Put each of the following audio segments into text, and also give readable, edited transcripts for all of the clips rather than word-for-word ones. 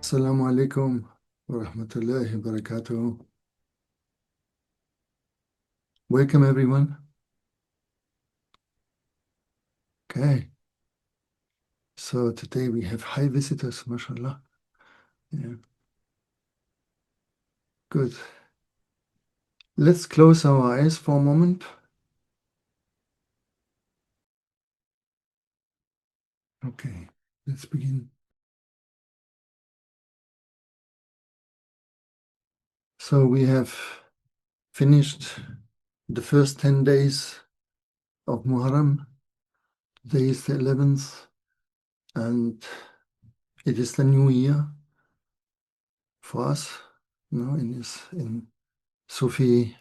Assalamu alaikum wa rahmatullahi wa barakatuh. Welcome, everyone. Okay, so today we have high visitors, mashallah. Yeah, good. Let's close our eyes for a moment. Okay, let's begin. So we have finished the first 10 days of Muharram. Today is the 11th, and it is the new year for us, in Sufi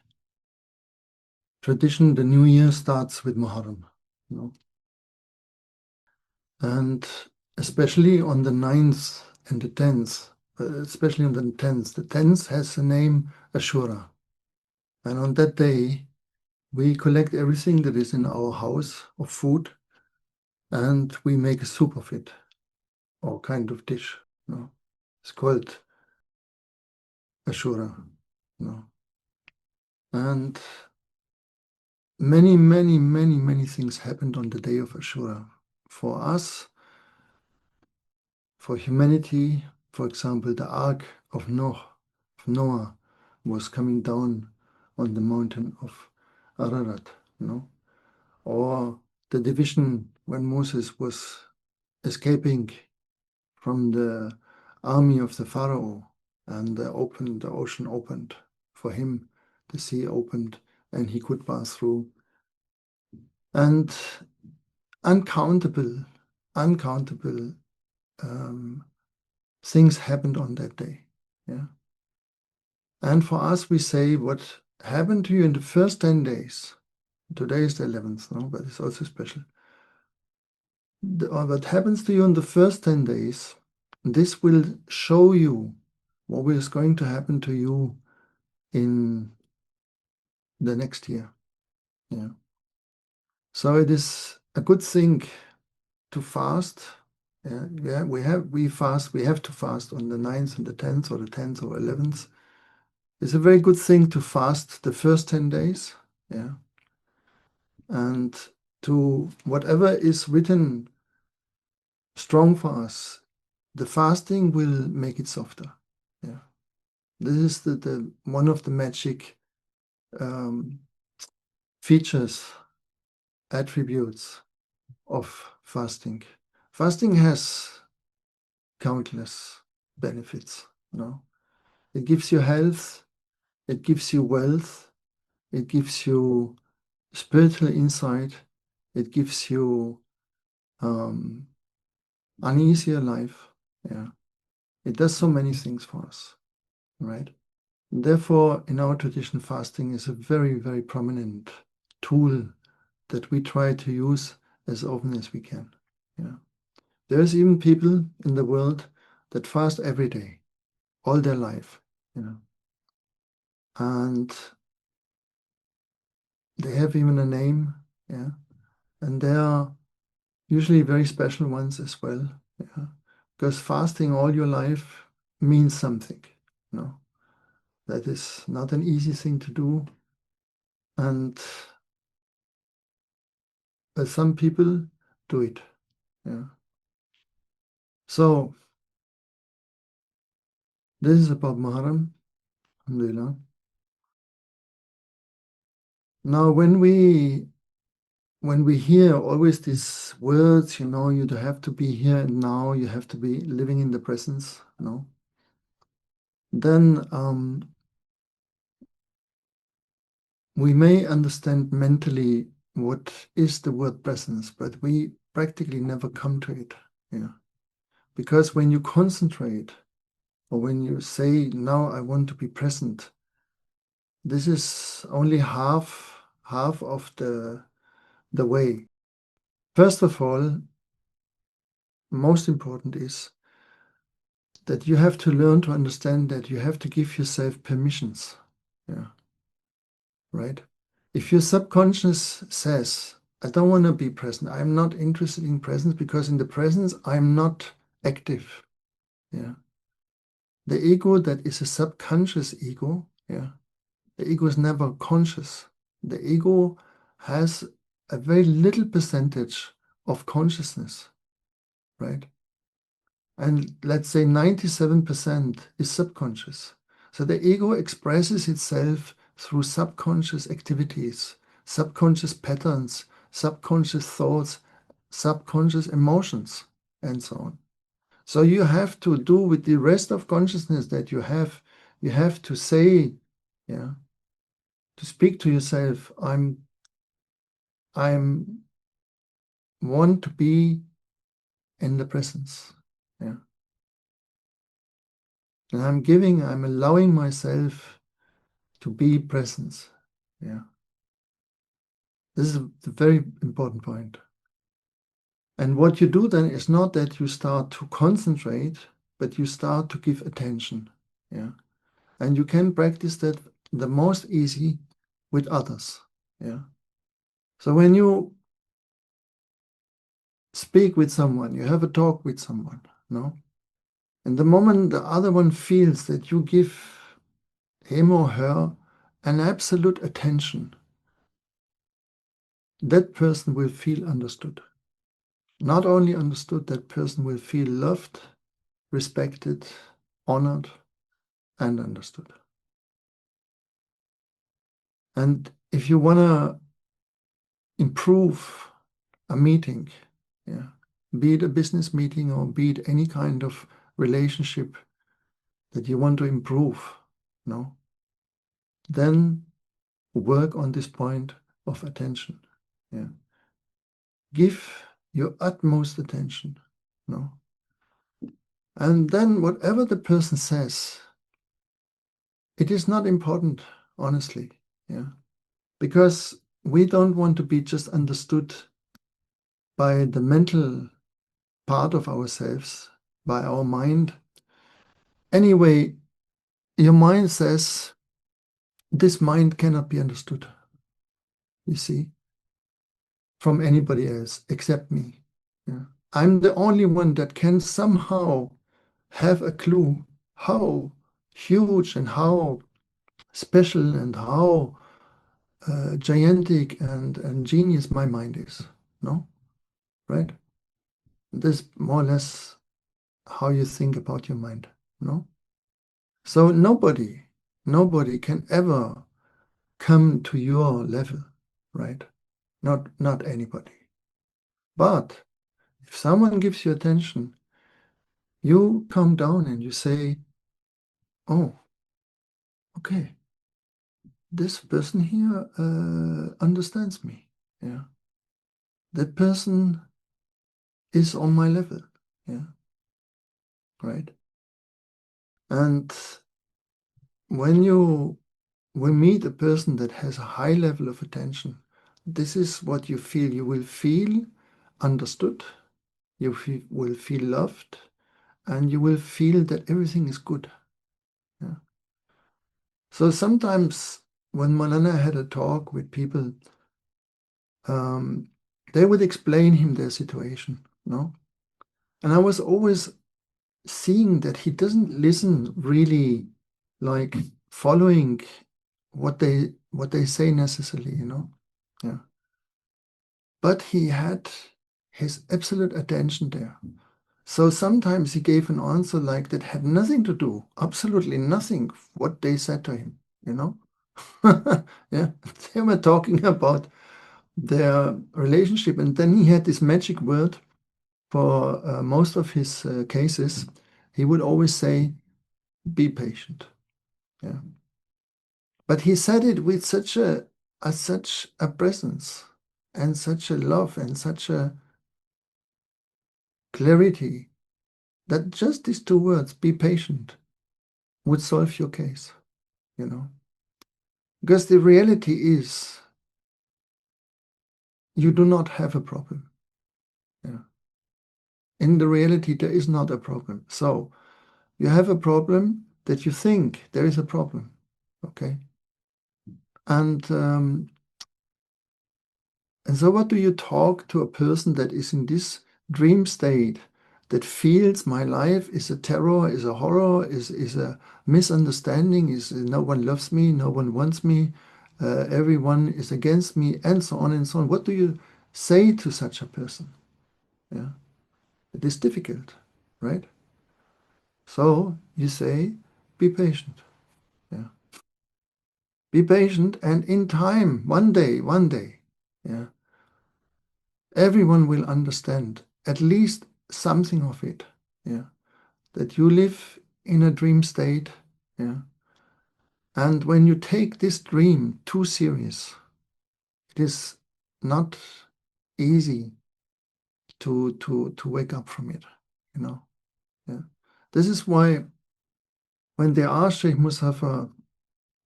tradition. The new year starts with Muharram, you know. And especially on the 9th and the 10th, especially on the 10th has the name Ashura. And on that day, we collect everything that is in our house of food and we make a soup of it, or kind of dish. It's called Ashura. And many, many, many, many things happened on the day of Ashura. For us, for humanity, for example, the Ark of Noah was coming down on the mountain of Ararat, or the division when Moses was escaping from the army of the Pharaoh, and the ocean opened for him, the sea opened, and he could pass through. And uncountable things happened on that day. Yeah. And for us, we say what happened to you in the first 10 days. Today is the 11th, but it's also special. What happens to you in the first 10 days, this will show you what is going to happen to you in the next year. Yeah. So it is a good thing to fast. Yeah, we have to fast on the 9th and the 10th, or the 10th or 11th. It's a very good thing to fast the first 10 days. Yeah. And to whatever is written strong for us, the fasting will make it softer. Yeah. This is the one of the magic features, attributes of fasting. Fasting has countless benefits. It gives you health, it gives you wealth, it gives you spiritual insight, it gives you an easier life. Yeah. It does so many things for us, right? Therefore, in our tradition, fasting is a very, very prominent tool that we try to use as often as we can. Yeah. There's even people in the world that fast every day, all their life, and they have even a name, yeah, and they are usually very special ones as well, yeah, because fasting all your life means something, that is not an easy thing to do, and some people do it, yeah. So this is about Muharram, alhamdulillah. Now, when we hear always these words, you have to be here and now, you have to be living in the presence, then we may understand mentally what is the word presence, but we practically never come to it. Yeah. Because when you concentrate, or when you say, now I want to be present, this is only half of the way. First of all, most important is that you have to learn to understand that you have to give yourself permissions. Yeah. Right? If your subconscious says, I don't want to be present, I'm not interested in presence, because in the presence I'm not active. Yeah. The ego that is a subconscious ego, yeah, the ego is never conscious. The ego has a very little percentage of consciousness, right? And let's say 97% is subconscious. So the ego expresses itself through subconscious activities, subconscious patterns, subconscious thoughts, subconscious emotions, and so on. So you have to do with the rest of consciousness that you have to say, yeah, to speak to yourself, I'm want to be in the presence. Yeah. And I'm allowing myself to be present. Yeah. This is a very important point. And what you do then is not that you start to concentrate, but you start to give attention. Yeah. And you can practice that the most easy with others. Yeah. So when you speak with someone, you have a talk with someone, no? And the moment the other one feels that you give him or her an absolute attention, that person will feel understood. Not only understood, that person will feel loved, respected, honored, and understood. And if you want to improve a meeting, yeah, be it a business meeting or be it any kind of relationship that you want to improve, no, then work on this point of attention. Yeah. Give your utmost attention, no. And then whatever the person says, it is not important, honestly. Yeah. Because we don't want to be just understood by the mental part of ourselves, by our mind. Anyway, your mind says this mind cannot be understood, you see, from anybody else except me. Yeah. I'm the only one that can somehow have a clue how huge and how special and how gigantic and genius my mind is. No? Right? This is more or less how you think about your mind. No? So nobody can ever come to your level, right? Not anybody. But if someone gives you attention, you calm down and you say, oh, okay, this person here understands me. Yeah. That person is on my level. Yeah. Right. And when you will meet a person that has a high level of attention, this is what you feel. You will feel understood, will feel loved, and you will feel that everything is good. Yeah. So sometimes when Malana had a talk with people, they would explain him their situation, no? And I was always seeing that he doesn't listen really, like following what they say necessarily, Yeah. But he had his absolute attention there. So sometimes he gave an answer like that had nothing to do, absolutely nothing, what they said to him, Yeah, they were talking about their relationship, and then he had this magic word for most of his cases. He would always say, "Be patient." Yeah, but he said it with such a presence and such a love and such a clarity that just these two words, "Be patient," would solve your case. Because the reality is, you do not have a problem. Yeah. In the reality, there is not a problem. So you have a problem that you think there is a problem. Okay. And so what do you talk to a person that is in this dream state that feels my life is a terror, is a horror, is a misunderstanding, is no one loves me, no one wants me, everyone is against me, and so on and so on. What do you say to such a person? Yeah, it is difficult, right? So you say, be patient. Yeah, be patient, and in time, one day, yeah, everyone will understand at least something of it. Yeah, that you live in a dream state. Yeah, and when you take this dream too serious, it is not easy to wake up from it. You know. Yeah, this is why when they asked Sheikh Mustafa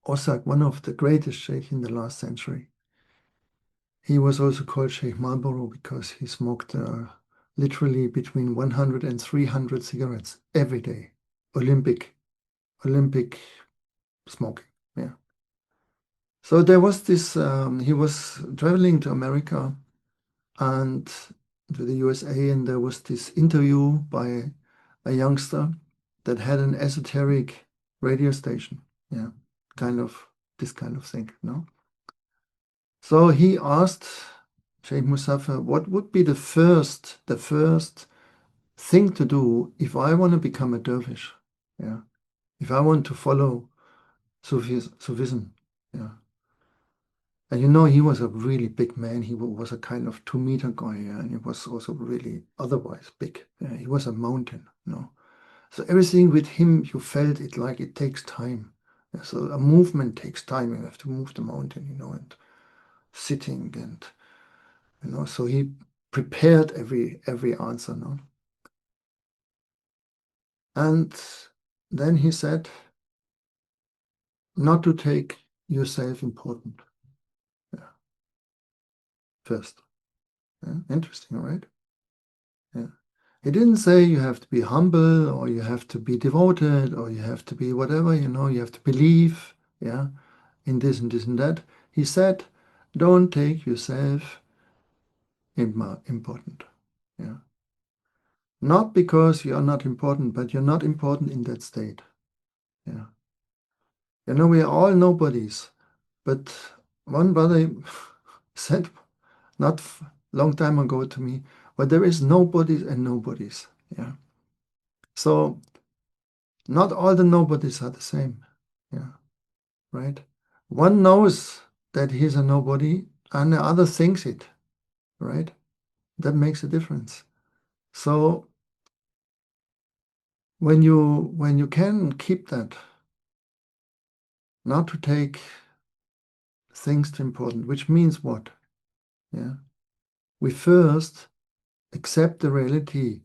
Osak, one of the greatest sheikh in the last century, he was also called Sheikh Marlboro because he smoked literally between 100 and 300 cigarettes every day. Olympic smoking. Yeah. So there was this, he was traveling to America and to the USA, and there was this interview by a youngster that had an esoteric radio station. Yeah. This kind of thing, no? So he asked Sheikh Mustafa, what would be the first thing to do if I want to become a dervish? Yeah. If I want to follow Sufism. Yeah. And you know, he was a really big man. He was a kind of 2 meter guy, yeah? And he was also really otherwise big. Yeah? He was a mountain, you know. So everything with him, you felt it like it takes time. Yeah? So a movement takes time. You have to move the mountain, you know, and sitting and so he prepared every answer, no? And then he said not to take yourself important. Yeah. First. Yeah. Interesting, right? Yeah. He didn't say you have to be humble or you have to be devoted or you have to be whatever, you have to believe, yeah, in this and this and that. He said, don't take yourself important. Yeah. Not because you are not important, but you're not important in that state. Yeah. We are all nobodies. But one brother said not long time ago to me, but there is nobodies and nobodies. Yeah. So not all the nobodies are the same. Yeah. Right. One knows that he's a nobody and the other thinks it. Right. That makes a difference. So when you can keep that, not to take things too important, which means what? Yeah. We first accept the reality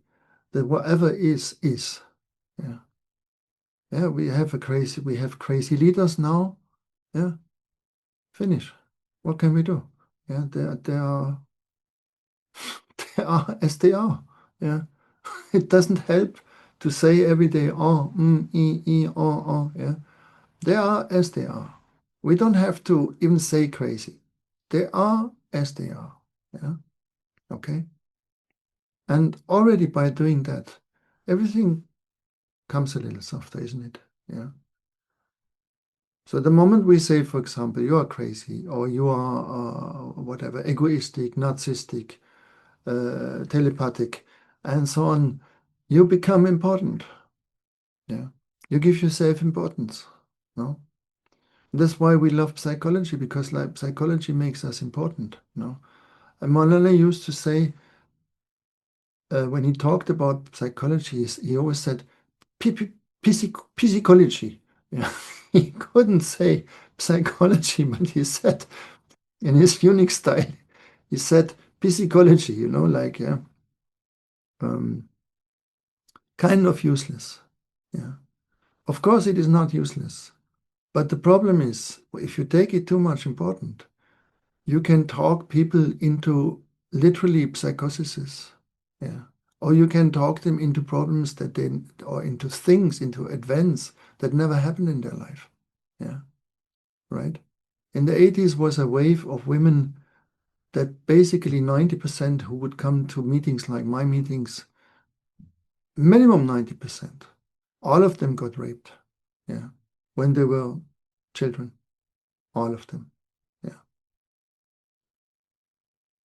that whatever is. Yeah. Yeah, we have crazy leaders now. Yeah. Finish. What can we do? Yeah, they are they are as they are. Yeah. It doesn't help to say every day, oh, oh, yeah. They are as they are. We don't have to even say crazy. They are as they are. Yeah. Okay. And already by doing that, everything comes a little softer, isn't it? Yeah. So the moment we say, for example, you are crazy or you are whatever, egoistic, narcissistic, telepathic, and so on, you become important. Yeah. You give yourself importance. No? That's why we love psychology, because like psychology makes us important. No? And Malala used to say, when he talked about psychology, he always said, psychology. Yeah. He couldn't say psychology, but he said in his unique style, he said psychology, like yeah, um, kind of useless. Yeah. Of course, it is not useless. But the problem is, if you take it too much important, you can talk people into literally psychosis. Yeah. Or you can talk them into problems or into things, into events that never happened in their life. Yeah. Right? In the 80s was a wave of women that basically 90% who would come to meetings like my meetings minimum 90%. All of them got raped. Yeah. When they were children. All of them. Yeah.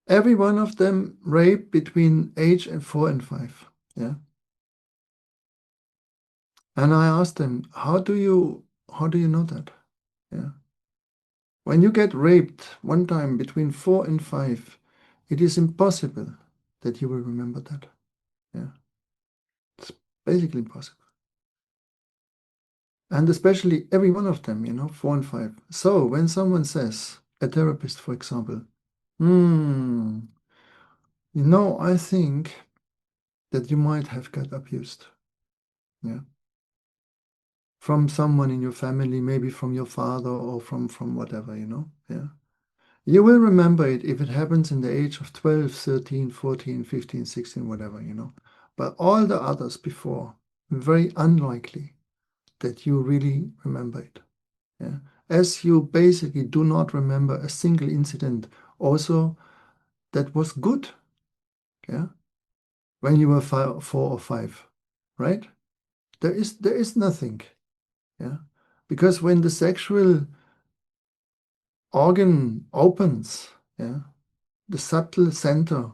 Every one of them raped between age and 4 and 5. Yeah. And I asked them, how do you know that? Yeah. When you get raped one time between 4 and 5, it is impossible that you will remember that. Yeah. It's basically impossible. And especially every one of them, 4 and 5. So when someone says, a therapist, for example, I think that you might have got abused. Yeah. From someone in your family, maybe from your father or from whatever, Yeah. You will remember it if it happens in the age of 12, 13, 14, 15, 16, whatever, But all the others before, very unlikely that you really remember it. Yeah. As you basically do not remember a single incident also that was good. Yeah. When you were 4 or 5, right? There is nothing. Yeah. Because when the sexual organ opens, yeah, the subtle center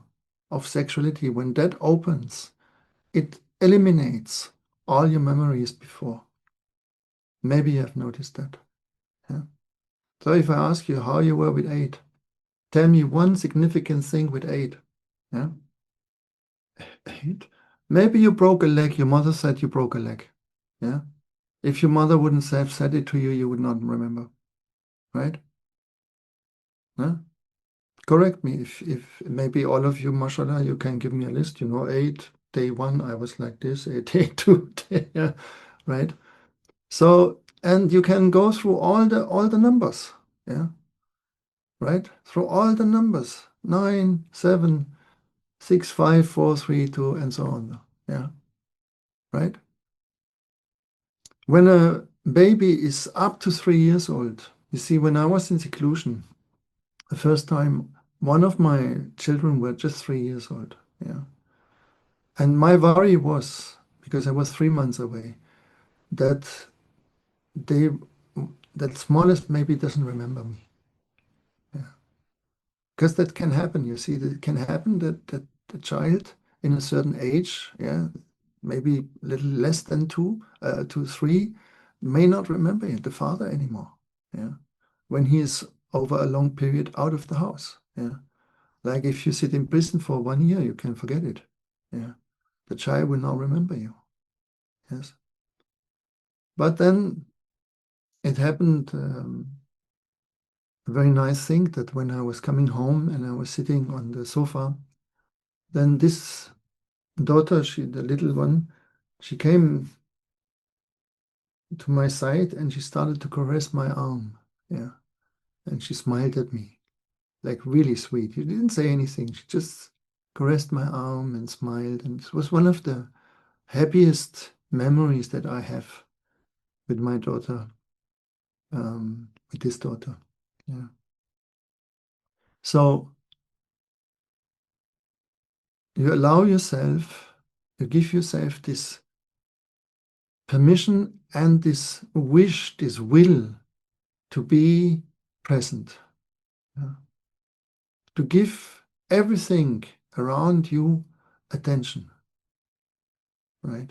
of sexuality, when that opens, it eliminates all your memories before. Maybe you have noticed that. Yeah. So if I ask you how you were with 8, tell me one significant thing with 8. Yeah. 8. Maybe you broke a leg. Your mother said you broke a leg. Yeah. If your mother wouldn't have said it to you, you would not remember. Right? Yeah. Correct me if maybe all of you, mashallah, you can give me a list. 8, day 1, I was like this. 8, day 2, yeah, right. So and you can go through all the numbers, yeah, right, through all the numbers, 9, 7, 6, 5, 4, 3, 2, and so on, yeah, right. When a baby is up to 3 years old, you see, when I was in seclusion the first time, one of my children were just 3 years old, yeah. And my worry was, because I was 3 months away, that they, that smallest maybe doesn't remember me. Yeah. Because that can happen, you see, that can happen that the child in a certain age, yeah, maybe a little less than 2, 3, may not remember the father anymore. Yeah. When he is over a long period out of the house. Yeah. Like if you sit in prison for 1 year, you can forget it. Yeah. The child will not remember you. Yes. But then it happened, a very nice thing, that when I was coming home and I was sitting on the sofa, then this daughter, the little one, she came to my side and she started to caress my arm. Yeah. And she smiled at me, like really sweet. She didn't say anything. She just caressed my arm and smiled. And it was one of the happiest memories that I have with my daughter, with this daughter. Yeah. So you allow yourself, you give yourself this permission and this wish, this will to be present, yeah. To give everything around you attention, right?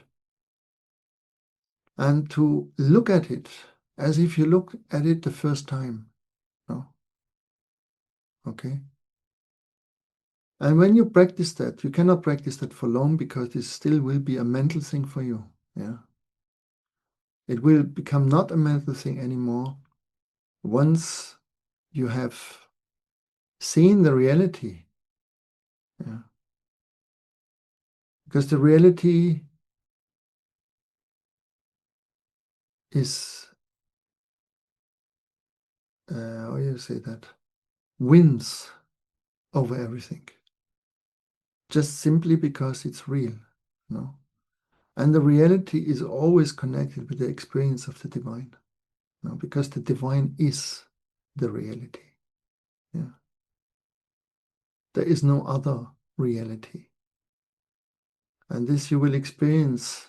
And to look at it as if you look at it the first time. No? Okay? And when you practice that, you cannot practice that for long because this still will be a mental thing for you. Yeah. It will become not a mental thing anymore once you have seen the reality. Yeah. Because the reality is, how do you say that? Wins over everything. Just simply because it's real. No? And the reality is always connected with the experience of the divine. No? Because the divine is the reality. Yeah. There is no other reality. And this you will experience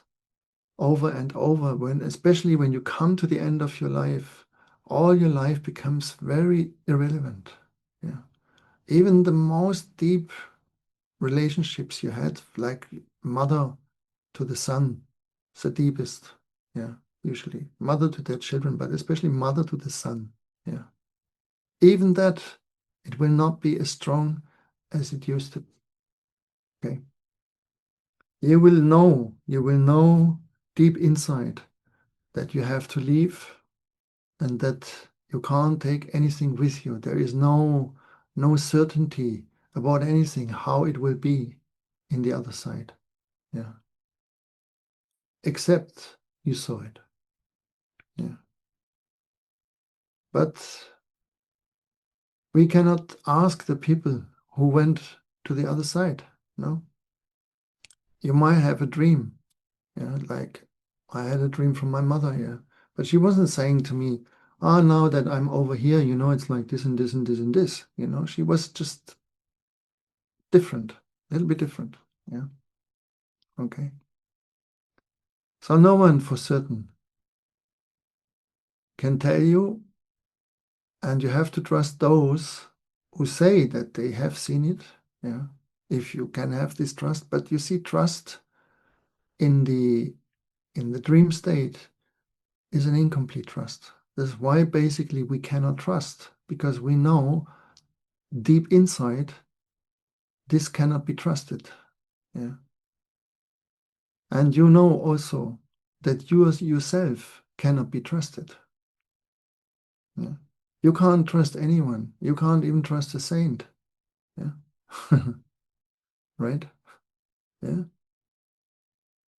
over and over, especially when you come to the end of your life. All your life becomes very irrelevant. Yeah. Even the most deep relationships you had, like mother to the son, is the deepest. Yeah, usually mother to their children, but especially mother to the son. Yeah. Even that, it will not be as strong as it used to be. Okay. You will know deep inside that you have to leave and that you can't take anything with you. There is no certainty about anything, how it will be in the other side. Yeah. Except you saw it. Yeah. But we cannot ask the people who went to the other side. No. You might have a dream. Yeah, like I had a dream from my mother here. But she wasn't saying to me, ah, now that I'm over here, it's like this and this and this and this. She was just different, a little bit different. Yeah. Okay. So no one for certain can tell you, and you have to trust those who say that they have seen it. Yeah. If you can have this trust, but you see, trust in the dream state is an incomplete trust. That's why basically we cannot trust, because we know deep inside this cannot be trusted. Yeah. And you know also that you yourself cannot be trusted. Yeah. You can't trust anyone. You can't even trust a saint. Yeah. Right? Yeah.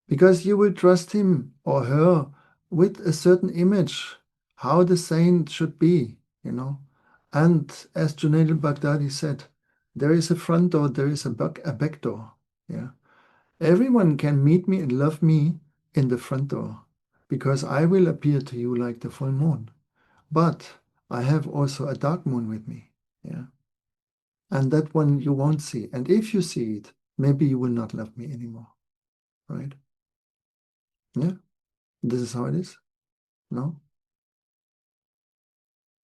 Because you will trust him or her with a certain image, how the saint should be. And as Junaid al-Baghdadi said, there is a front door, there is a back door. Yeah. Everyone can meet me and love me in the front door, because I will appear to you like the full moon. But I have also a dark moon with me. Yeah. And that one you won't see. And if you see it, maybe you will not love me anymore. Right? Yeah. This is how it is. No?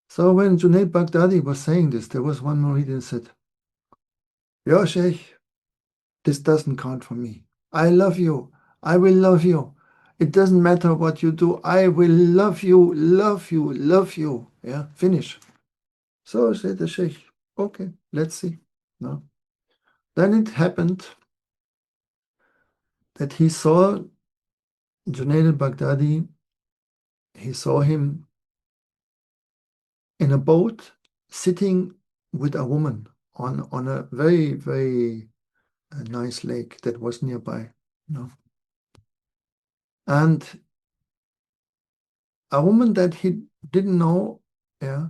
So when Junaid Baghdadi was saying this, there was one Murid who said, "Yo, Sheikh, this doesn't count for me. I love you. I will love you. It doesn't matter what you do. I will love you, love you, love you." Yeah, finish. So said the Sheikh, okay, let's see. No. Then it happened that he saw Junaid al-Baghdadi, he saw him in a boat sitting with a woman on a very, very nice lake that was nearby. And a woman that he didn't know, yeah,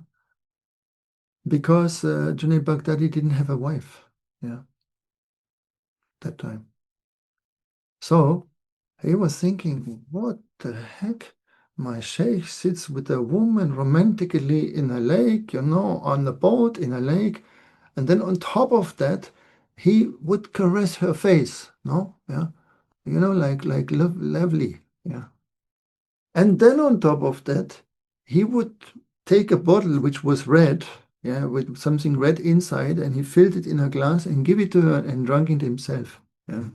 because Junaid Baghdadi didn't have a wife, yeah, that time. So he was thinking, what the heck? My sheikh sits with a woman romantically in a lake, on the boat in a lake, and then on top of that, he would caress her face, no? Yeah, like lovely, yeah. And then on top of that, he would take a bottle which was red, yeah, with something red inside, and he filled it in a glass and give it to her and drank it himself. Yeah.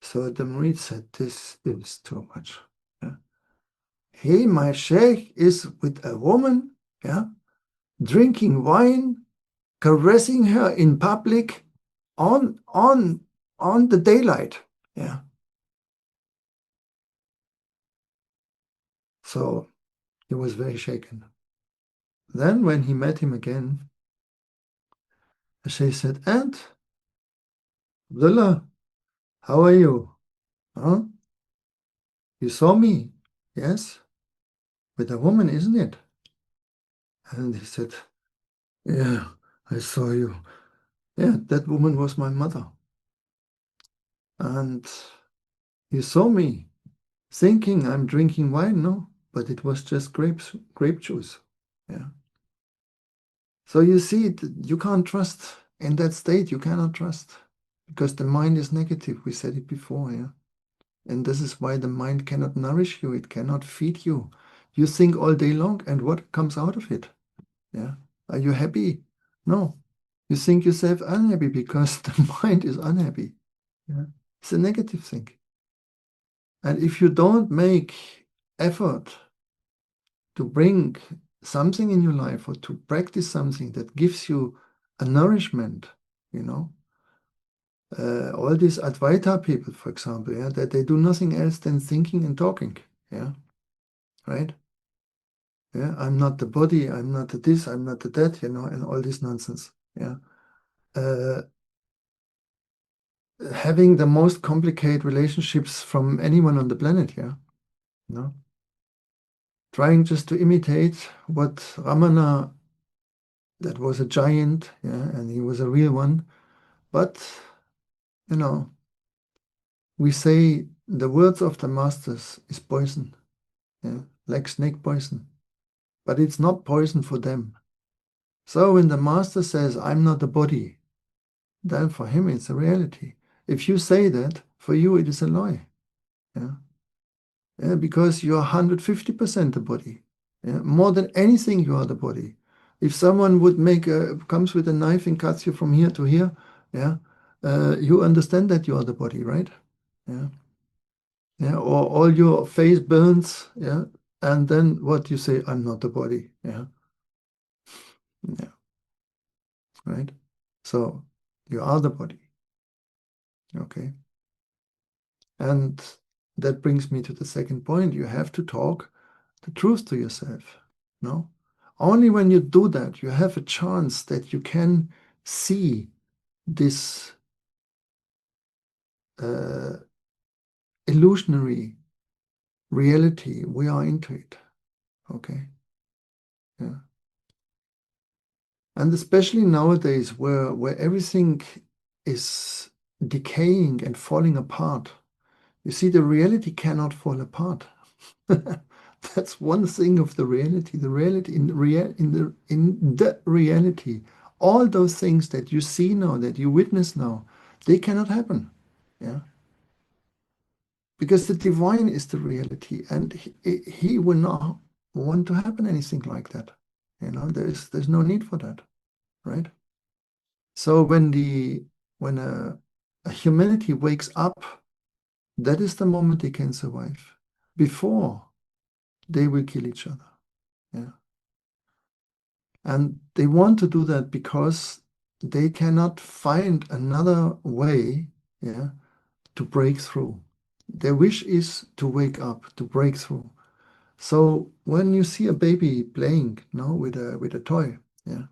So the Murid said, this is too much. Yeah. He, my sheikh, is with a woman, yeah, drinking wine, caressing her in public on the daylight. Yeah. So he was very shaken. Then when he met him again, the sheikh said, and Abdullah, how are you? Huh? You saw me? Yes? With a woman, isn't it? And he said, yeah, I saw you. Yeah, that woman was my mother. And you saw me thinking I'm drinking wine, no? But it was just grape juice. Yeah. So you see, you can't trust in that state. You cannot trust because the mind is negative. We said it before, yeah. And this is why the mind cannot nourish you. It cannot feed you. You think all day long, and what comes out of it? Yeah. Are you happy? No. You think yourself unhappy because the mind is unhappy. Yeah. It's a negative thing. And if you don't make effort to bring something in your life or to practice something that gives you a nourishment, you know, all these Advaita people, for example, yeah, that they do nothing else than thinking and talking, yeah, right? Yeah, I'm not the body, I'm not the this, I'm not the that, you know, and all this nonsense, yeah. Uh, Having the most complicated relationships from anyone on the planet, yeah, you know, trying just to imitate what Ramana, that was a giant, yeah, and he was a real one, but, you know, we say the words of the masters is poison, yeah, like snake poison, but it's not poison for them. So when the master says, I'm not the body, then for him it's a reality. If you say that, for you it is a lie. Yeah, yeah, because you are 150% the body. Yeah, more than anything, you are the body. If someone would comes with a knife and cuts you from here to here, yeah, you understand that you are the body, right? Yeah. Yeah, or all your face burns, yeah, and then what you say, I'm not the body, yeah, yeah, right? So you are the body, okay? And that brings me to the second point. You have to talk the truth to yourself, no? Only when you do that, you have a chance that you can see this uh, illusionary reality. We are into it, okay? Yeah. And especially nowadays where everything is decaying and falling apart. You see, the reality cannot fall apart. That's one thing of the reality. The reality in the reality, all those things that you see now, that you witness now, they cannot happen. Yeah. Because the divine is the reality, and he will not want to happen anything like that. You know, there's no need for that, right? So when a humanity wakes up, that is the moment they can survive. Before, they will kill each other. Yeah. And they want to do that because they cannot find another way, yeah, to break through. Their wish is to wake up, to break through. So when you see a baby playing, no, with a toy, yeah,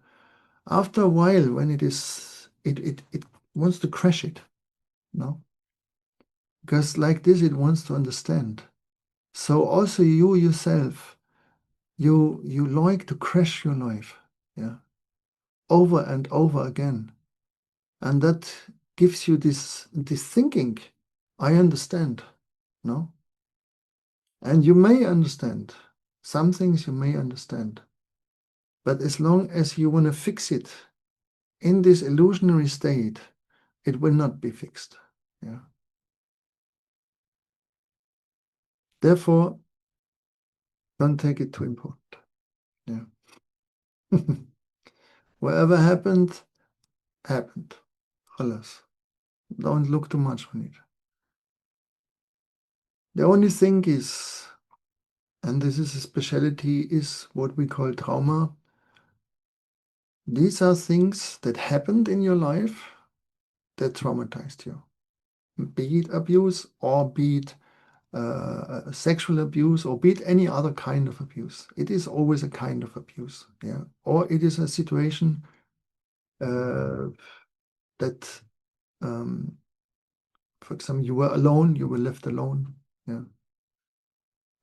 after a while, when it wants to crash it, no, because like this it wants to understand. So also you yourself, you like to crash your life, yeah, over and over again, and that gives you this thinking, I understand, no, and you may understand some things, you may understand, but as long as you want to fix it in this illusionary state, it will not be fixed, yeah. Therefore, don't take it too important, yeah. Whatever happened, happened. Alas, don't look too much on it. The only thing is, and this is a specialty, is what we call trauma. These are things that happened in your life that traumatized you. Be it abuse, or be it sexual abuse, or be it any other kind of abuse. It is always a kind of abuse, yeah. Or it is a situation that, for example, you were alone, you were left alone, yeah.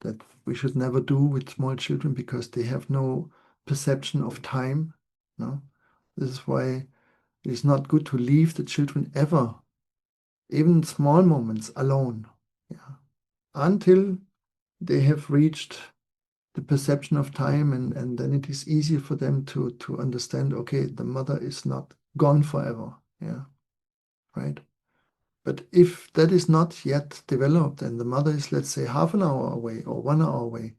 That we should never do with small children because they have no perception of time, no. This is why it is not good to leave the children ever, even small moments, alone, yeah, until they have reached the perception of time, and then it is easier for them to understand, okay, the mother is not gone forever, yeah, right? But if that is not yet developed and the mother is, let's say, half an hour away or 1 hour away,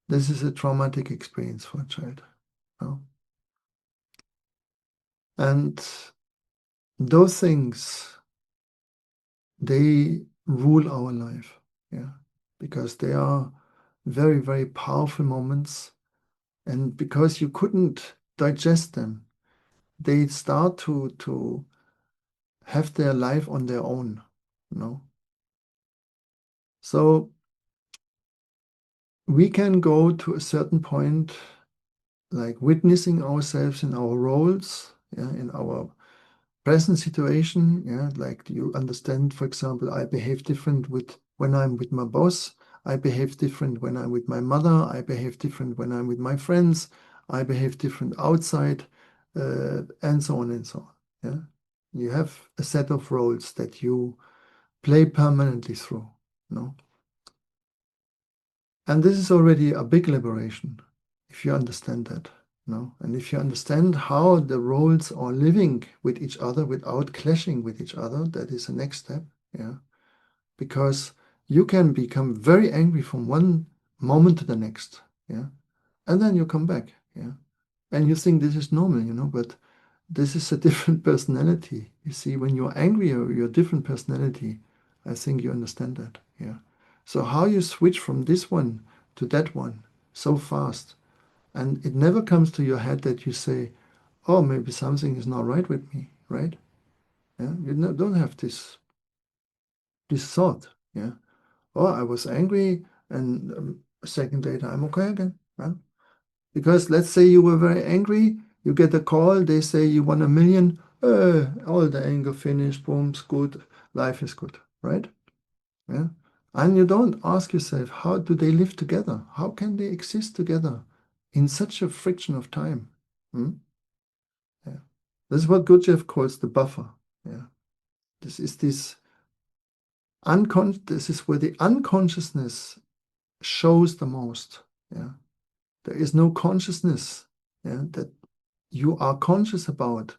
this is a traumatic experience for a child. No? And those things, they rule our life, yeah, because they are very, very powerful moments. And because you couldn't digest them, they start to have their life on their own, you know. So we can go to a certain point, like witnessing ourselves in our roles, yeah, in our present situation, yeah, like you understand, for example, I behave different with when I'm with my boss, I behave different when I'm with my mother, I behave different when I'm with my friends, I behave different outside, and so on and so on. Yeah, you have a set of roles that you play permanently through, no? And this is already a big liberation, if you understand that, no? And if you understand how the roles are living with each other without clashing with each other, that is the next step, yeah? Because you can become very angry from one moment to the next, yeah? And then you come back, yeah? And you think this is normal, but this is a different personality. You see, when you're angry or you're a different personality, I think you understand that, yeah? So how you switch from this one to that one so fast, and it never comes to your head that you say, oh, maybe something is not right with me, right? Yeah, you don't have this thought, yeah. Oh, I was angry, and a second later I'm okay again, right? Because let's say you were very angry, you get a call, they say you won 1 million, all the anger finished, boom, it's good, life is good, right? Yeah. And you don't ask yourself, how do they live together? How can they exist together in such a friction of time? Hmm? Yeah. This is what Gurdjieff calls the buffer. Yeah. This is where the unconsciousness shows the most. Yeah. There is no consciousness, yeah, that you are conscious about.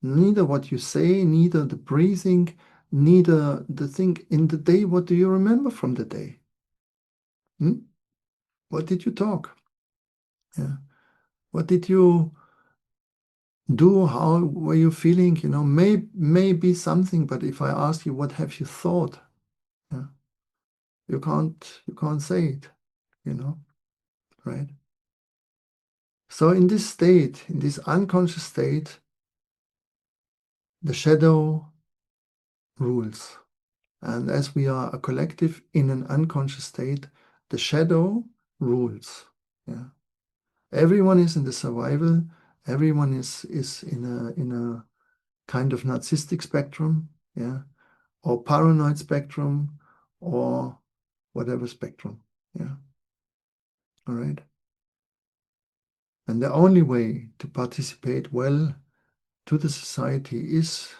Neither what you say, neither the breathing, neither the thing in the day. What do you remember from the day? Hmm? What did you talk? Yeah. What did you do? How were you feeling? Maybe something, but if I ask you, what have you thought? Yeah. You can't say it, right? So in this state, in this unconscious state, the shadow rules. And as we are a collective in an unconscious state, the shadow rules. Yeah. Everyone is in the survival. Everyone is in a kind of narcissistic spectrum, yeah, or paranoid spectrum, or whatever spectrum. Yeah. All right. And the only way to participate well to the society is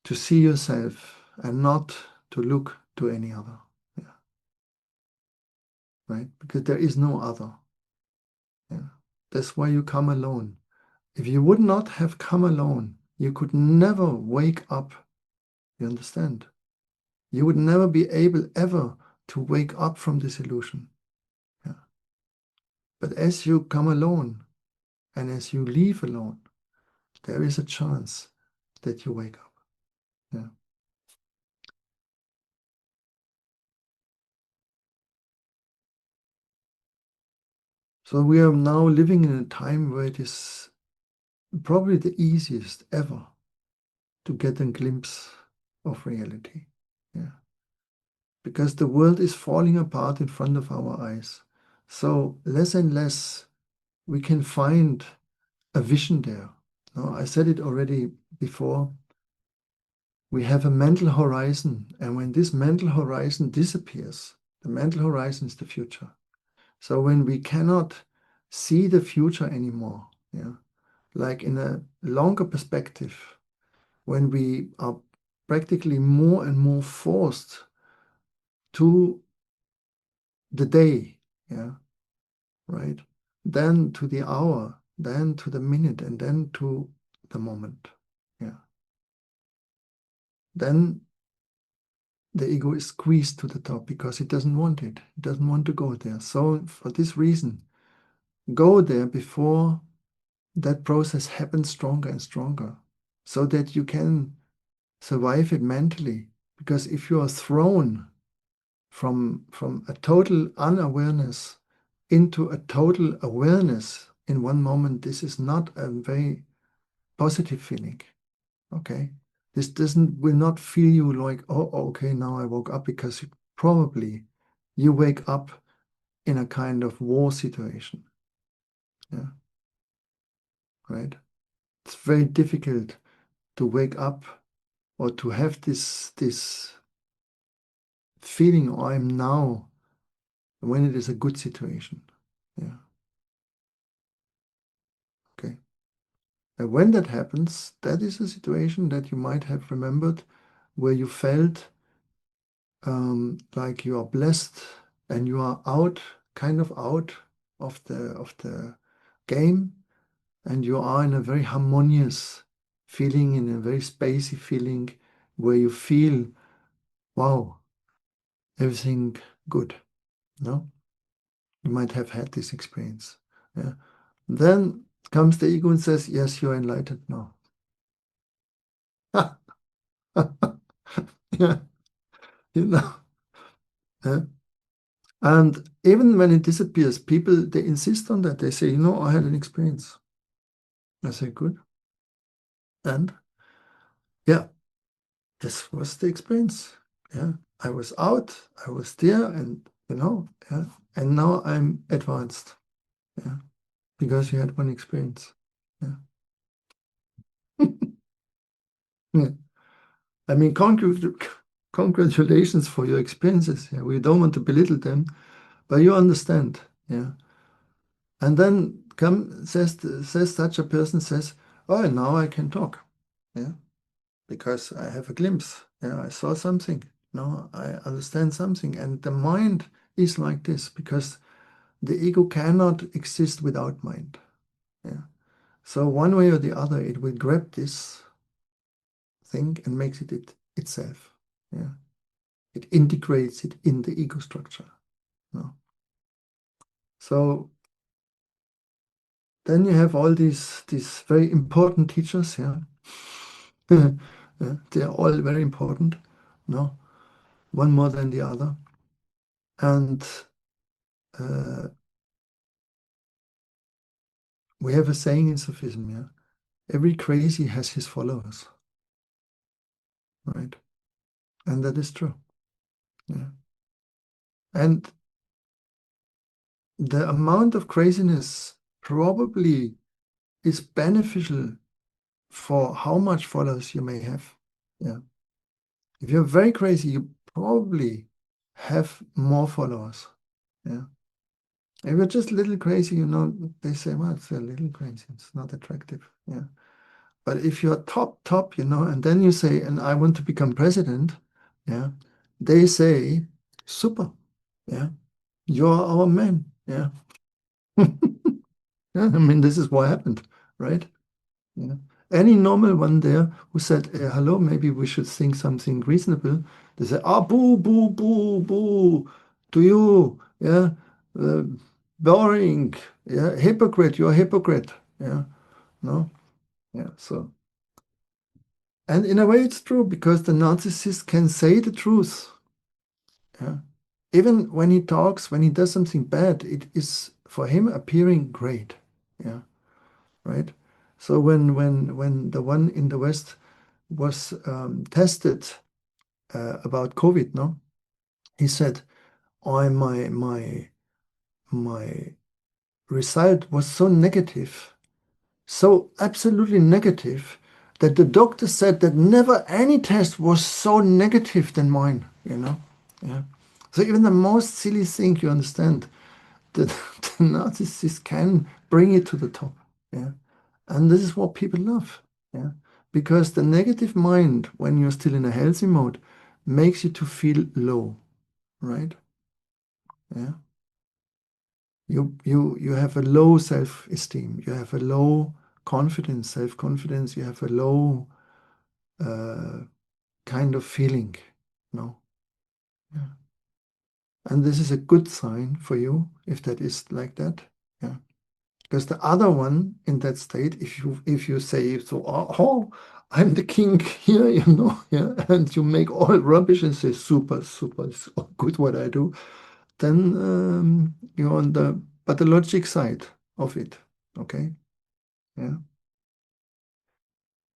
to see yourself and not to look to any other. Yeah. Right? Because there is no other. Yeah. That's why you come alone. If you would not have come alone, you could never wake up. You understand? You would never be able ever to wake up from this illusion. Yeah. But as you come alone and as you leave alone, there is a chance that you wake up. Yeah. So we are now living in a time where it is probably the easiest ever to get a glimpse of reality. Yeah. Because the world is falling apart in front of our eyes. So less and less we can find a vision there. No, I said it already before. We have a mental horizon, and when this mental horizon disappears, the mental horizon is the future. So when we cannot see the future anymore, yeah, like in a longer perspective, when we are practically more and more forced to the day, yeah, right, then to the hour, then to the minute, and then to the moment, yeah. then the ego is squeezed to the top because it doesn't want it. It doesn't want to go there. So for this reason, go there before that process happens stronger and stronger so that you can survive it mentally. Because if you are thrown from a total unawareness into a total awareness in one moment, this is not a very positive feeling. Okay, this will not feel you like, oh, okay, now I woke up, because probably you wake up in a kind of war situation. Yeah, right. It's very difficult to wake up or to have this feeling, oh, I'm now, when it is a good situation. Yeah. Okay. And when that happens, that is a situation that you might have remembered where you felt like you are blessed and you are out, kind of out of the game, and you are in a very harmonious feeling, in a very spacey feeling, where you feel, wow, everything good. No, you might have had this experience. Yeah. Then comes the ego and says, yes, you're enlightened now. Yeah, you know. Yeah. And even when it disappears, people, they insist on that. They say, I had an experience. I say, good. And yeah, this was the experience. Yeah, I was out, I was there, and yeah. And now I'm advanced. Yeah, because you had one experience. Yeah. Yeah. I mean, congratulations for your experiences. Yeah, we don't want to belittle them, but you understand. Yeah. And then says such a person says, oh, now I can talk. Yeah, because I have a glimpse. Yeah, I saw something. No, I understand something. And the mind is like this because the ego cannot exist without mind. Yeah. So one way or the other, it will grab this thing and makes it itself. Yeah. It integrates it in the ego structure. No. So then you have all these very important teachers. Yeah. Yeah, they are all very important. No, one more than the other. And uh, we have a saying in Sufism, yeah. Every crazy has his followers, right? And that is true. Yeah. And the amount of craziness probably is beneficial for how much followers you may have. Yeah. If you're very crazy, you probably have more followers. Yeah. If you're just a little crazy, they say, well, it's a little crazy. It's not attractive. Yeah. But if you're top, and then you say, and I want to become president, yeah, they say, super, yeah, you're our man, yeah. Yeah, I mean, this is what happened, right? Yeah. Any normal one there who said, hello, maybe we should think something reasonable, they say, ah, boo, boo, boo, boo, to you, yeah, uh, boring, yeah, hypocrite, you're a hypocrite, yeah, no, yeah, so. And in a way, it's true because the narcissist can say the truth. Yeah. Even when he talks, when he does something bad, it is for him appearing great. Yeah. Right. So when the one in the West was tested about COVID, no, he said, "Oh, my result was so negative, so absolutely negative, that the doctor said that never any test was so negative than mine. Yeah. So even the most silly thing, you understand, that the narcissist can bring it to the top. Yeah. And this is what people love. Yeah. Because the negative mind, when you're still in a healthy mode, makes you to feel low, right? Yeah. You have a low self-esteem, you have a low confidence, self-confidence, you have a low uh, kind of feeling. No. Yeah. And this is a good sign for you if that is like that. Yeah. Because the other one in that state, if you say so, oh, I'm the king here, yeah, and you make all rubbish and say super, super, it's all good what I do, then you're on the pathologic side of it. Okay. Yeah.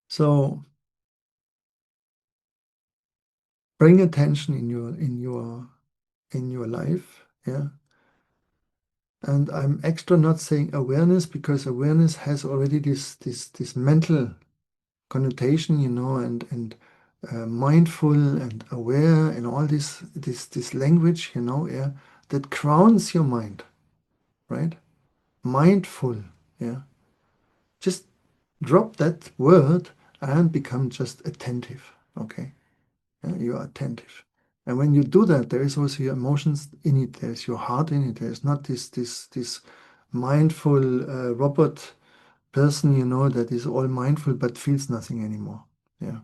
So bring attention in your life. Yeah. And I'm extra not saying awareness because awareness has already this mental connotation, and mindful and aware and all this language, yeah, that grounds your mind, right? Mindful, yeah. Just drop that word and become just attentive, okay? Yeah, you are attentive. And when you do that, there is also your emotions in it. There's your heart in it. There's not this mindful robot person, that is all mindful but feels nothing anymore. Yeah,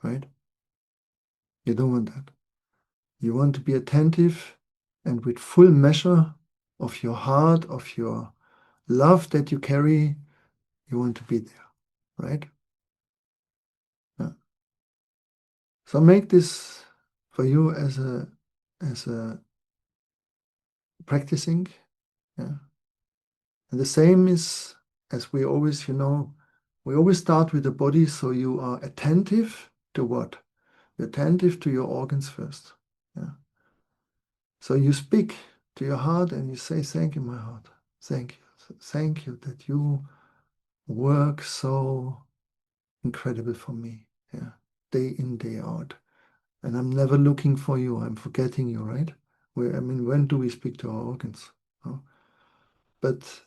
right? You don't want that. You want to be attentive and with full measure of your heart, of your love that you carry, you want to be there, right? Yeah. So make this for you as a practicing. Yeah. And the same is as we always, we always start with the body, so you are attentive to what? You're attentive to your organs first. Yeah. So you speak to your heart and you say, thank you, my heart. Thank you. Thank you that you work so incredible for me. Yeah. Day in, day out. And I'm never looking for you. I'm forgetting you, right? When do we speak to our organs? No? But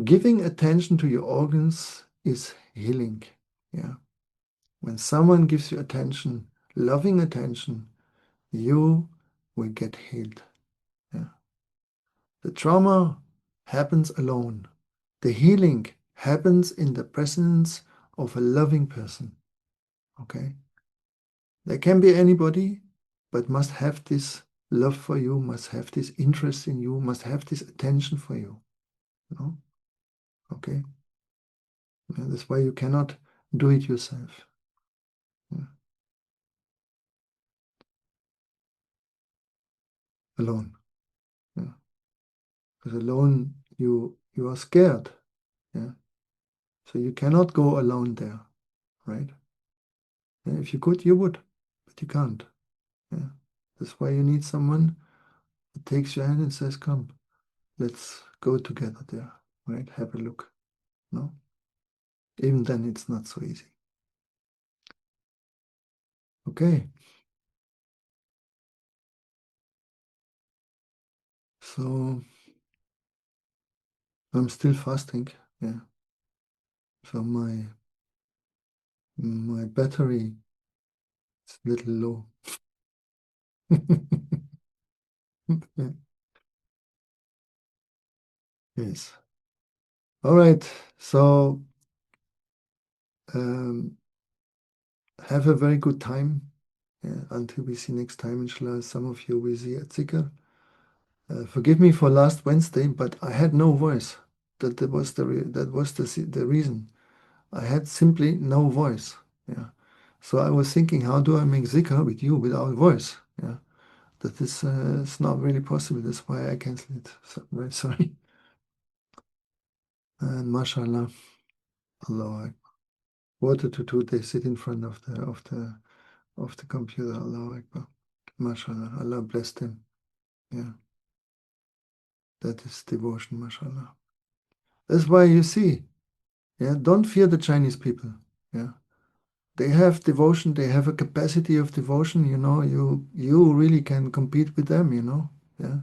giving attention to your organs is healing. Yeah. When someone gives you attention, loving attention, you will get healed. Yeah. The trauma happens alone. The healing happens in the presence of a loving person. Okay? There can be anybody, but must have this love for you, must have this interest in you, must have this attention for you. No? Okay? Yeah, that's why you cannot do it yourself. Yeah. Alone. Yeah. Because alone you are scared. Yeah. So you cannot go alone there, right? Yeah, if you could, you would, but you can't. Yeah. That's why you need someone that takes your hand and says, come, let's go together there, right? Have a look. No? Even then it's not so easy. Okay. So I'm still fasting. Yeah. So my battery is a little low. Yeah. Yes. All right. So um, have a very good time. Yeah, until we see next time, inshallah. Some of you will see at Zikr. Forgive me for last Wednesday, but I had no voice. That was the reason. I had simply no voice. Yeah. So I was thinking, how do I make zikr with you without voice? Yeah. That is it's not really possible. That's why I canceled it. So, very sorry. And mashallah, Allah. Quarter to two, they sit in front of the computer. Allah Akbar. Mashallah. Allah bless them. Yeah. That is devotion, mashallah. That's why you see, yeah, don't fear the Chinese people. Yeah. They have devotion, they have a capacity of devotion, you really can compete with them, yeah.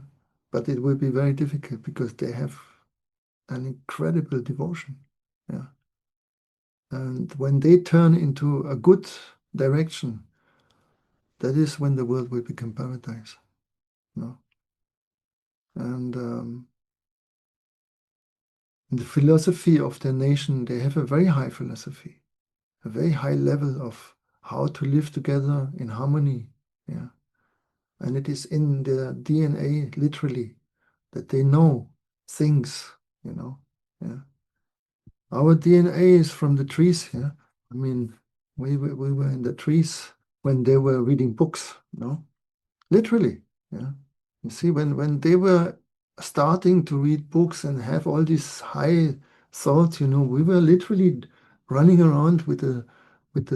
But it will be very difficult because they have an incredible devotion. Yeah. And when they turn into a good direction, that is when the world will become paradise. No? And the philosophy of their nation, they have a very high philosophy, a very high level of how to live together in harmony. Yeah. And it is in their DNA, literally, that they know things, you know. Yeah. Our DNA is from the trees, yeah. I mean, we were in the trees when they were reading books, you know, literally, yeah. You see, when they were starting to read books and have all these high thoughts, you know, we were literally running around with the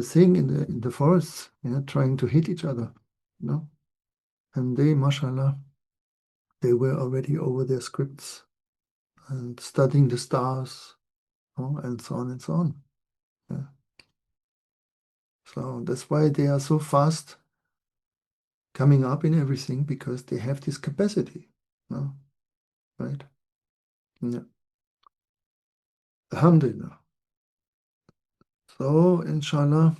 thing in the forests, yeah, trying to hit each other, you know. And they, mashallah, they were already over their scripts and studying the stars, and so on and so on. Yeah. So that's why they are so fast coming up in everything, because they have this capacity. No? Right? Yeah. Alhamdulillah. So, inshallah,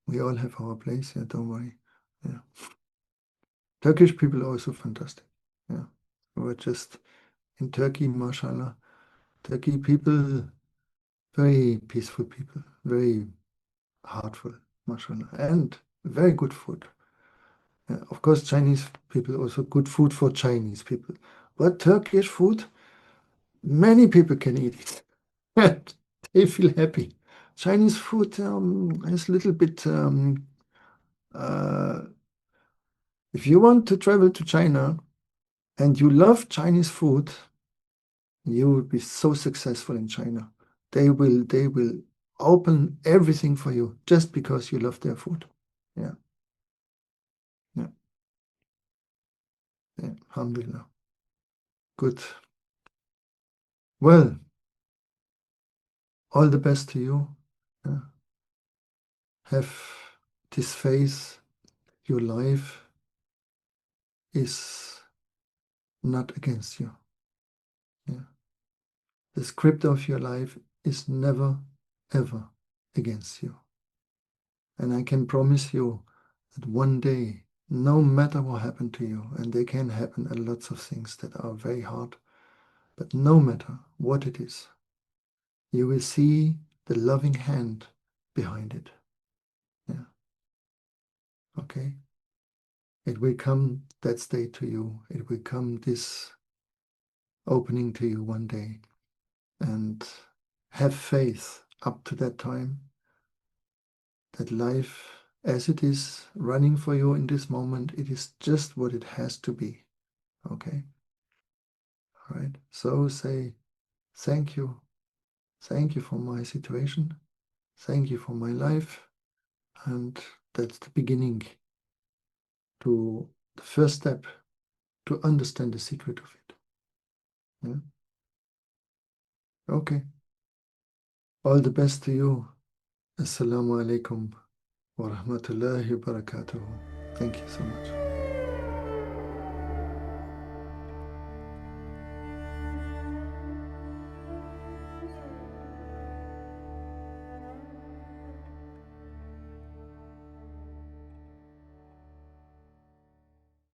we all have our place. Yeah, don't worry. Yeah. Turkish people are also fantastic. Yeah. We're just in Turkey, mashallah. Turkey people, very peaceful people, very heartful, mashallah, and very good food. Yeah, of course, Chinese people also good food for Chinese people. But Turkish food, many people can eat it. And they feel happy. Chinese food is a little bit, uh, if you want to travel to China and you love Chinese food, you will be so successful in China. They will open everything for you just because you love their food. Yeah, yeah, yeah. Alhamdulillah. Good. Well, all the best to you. Yeah. Have this faith. Your life is not against you. Yeah. The script of your life is never, ever against you. And I can promise you that one day, no matter what happened to you, and there can happen a lots of things that are very hard, but no matter what it is, you will see the loving hand behind it. Yeah. Okay. It will come that state to you. It will come this opening to you one day. And have faith up to that time that life as it is running for you in this moment, it is just what it has to be. Okay? All right. So say thank you. Thank you for my situation. Thank you for my life. And that's the beginning to the first step to understand the secret of it. Yeah? Okay. All the best to you. Assalamu alaikum wa rahmatullahi wa barakatuhu. Thank you so much.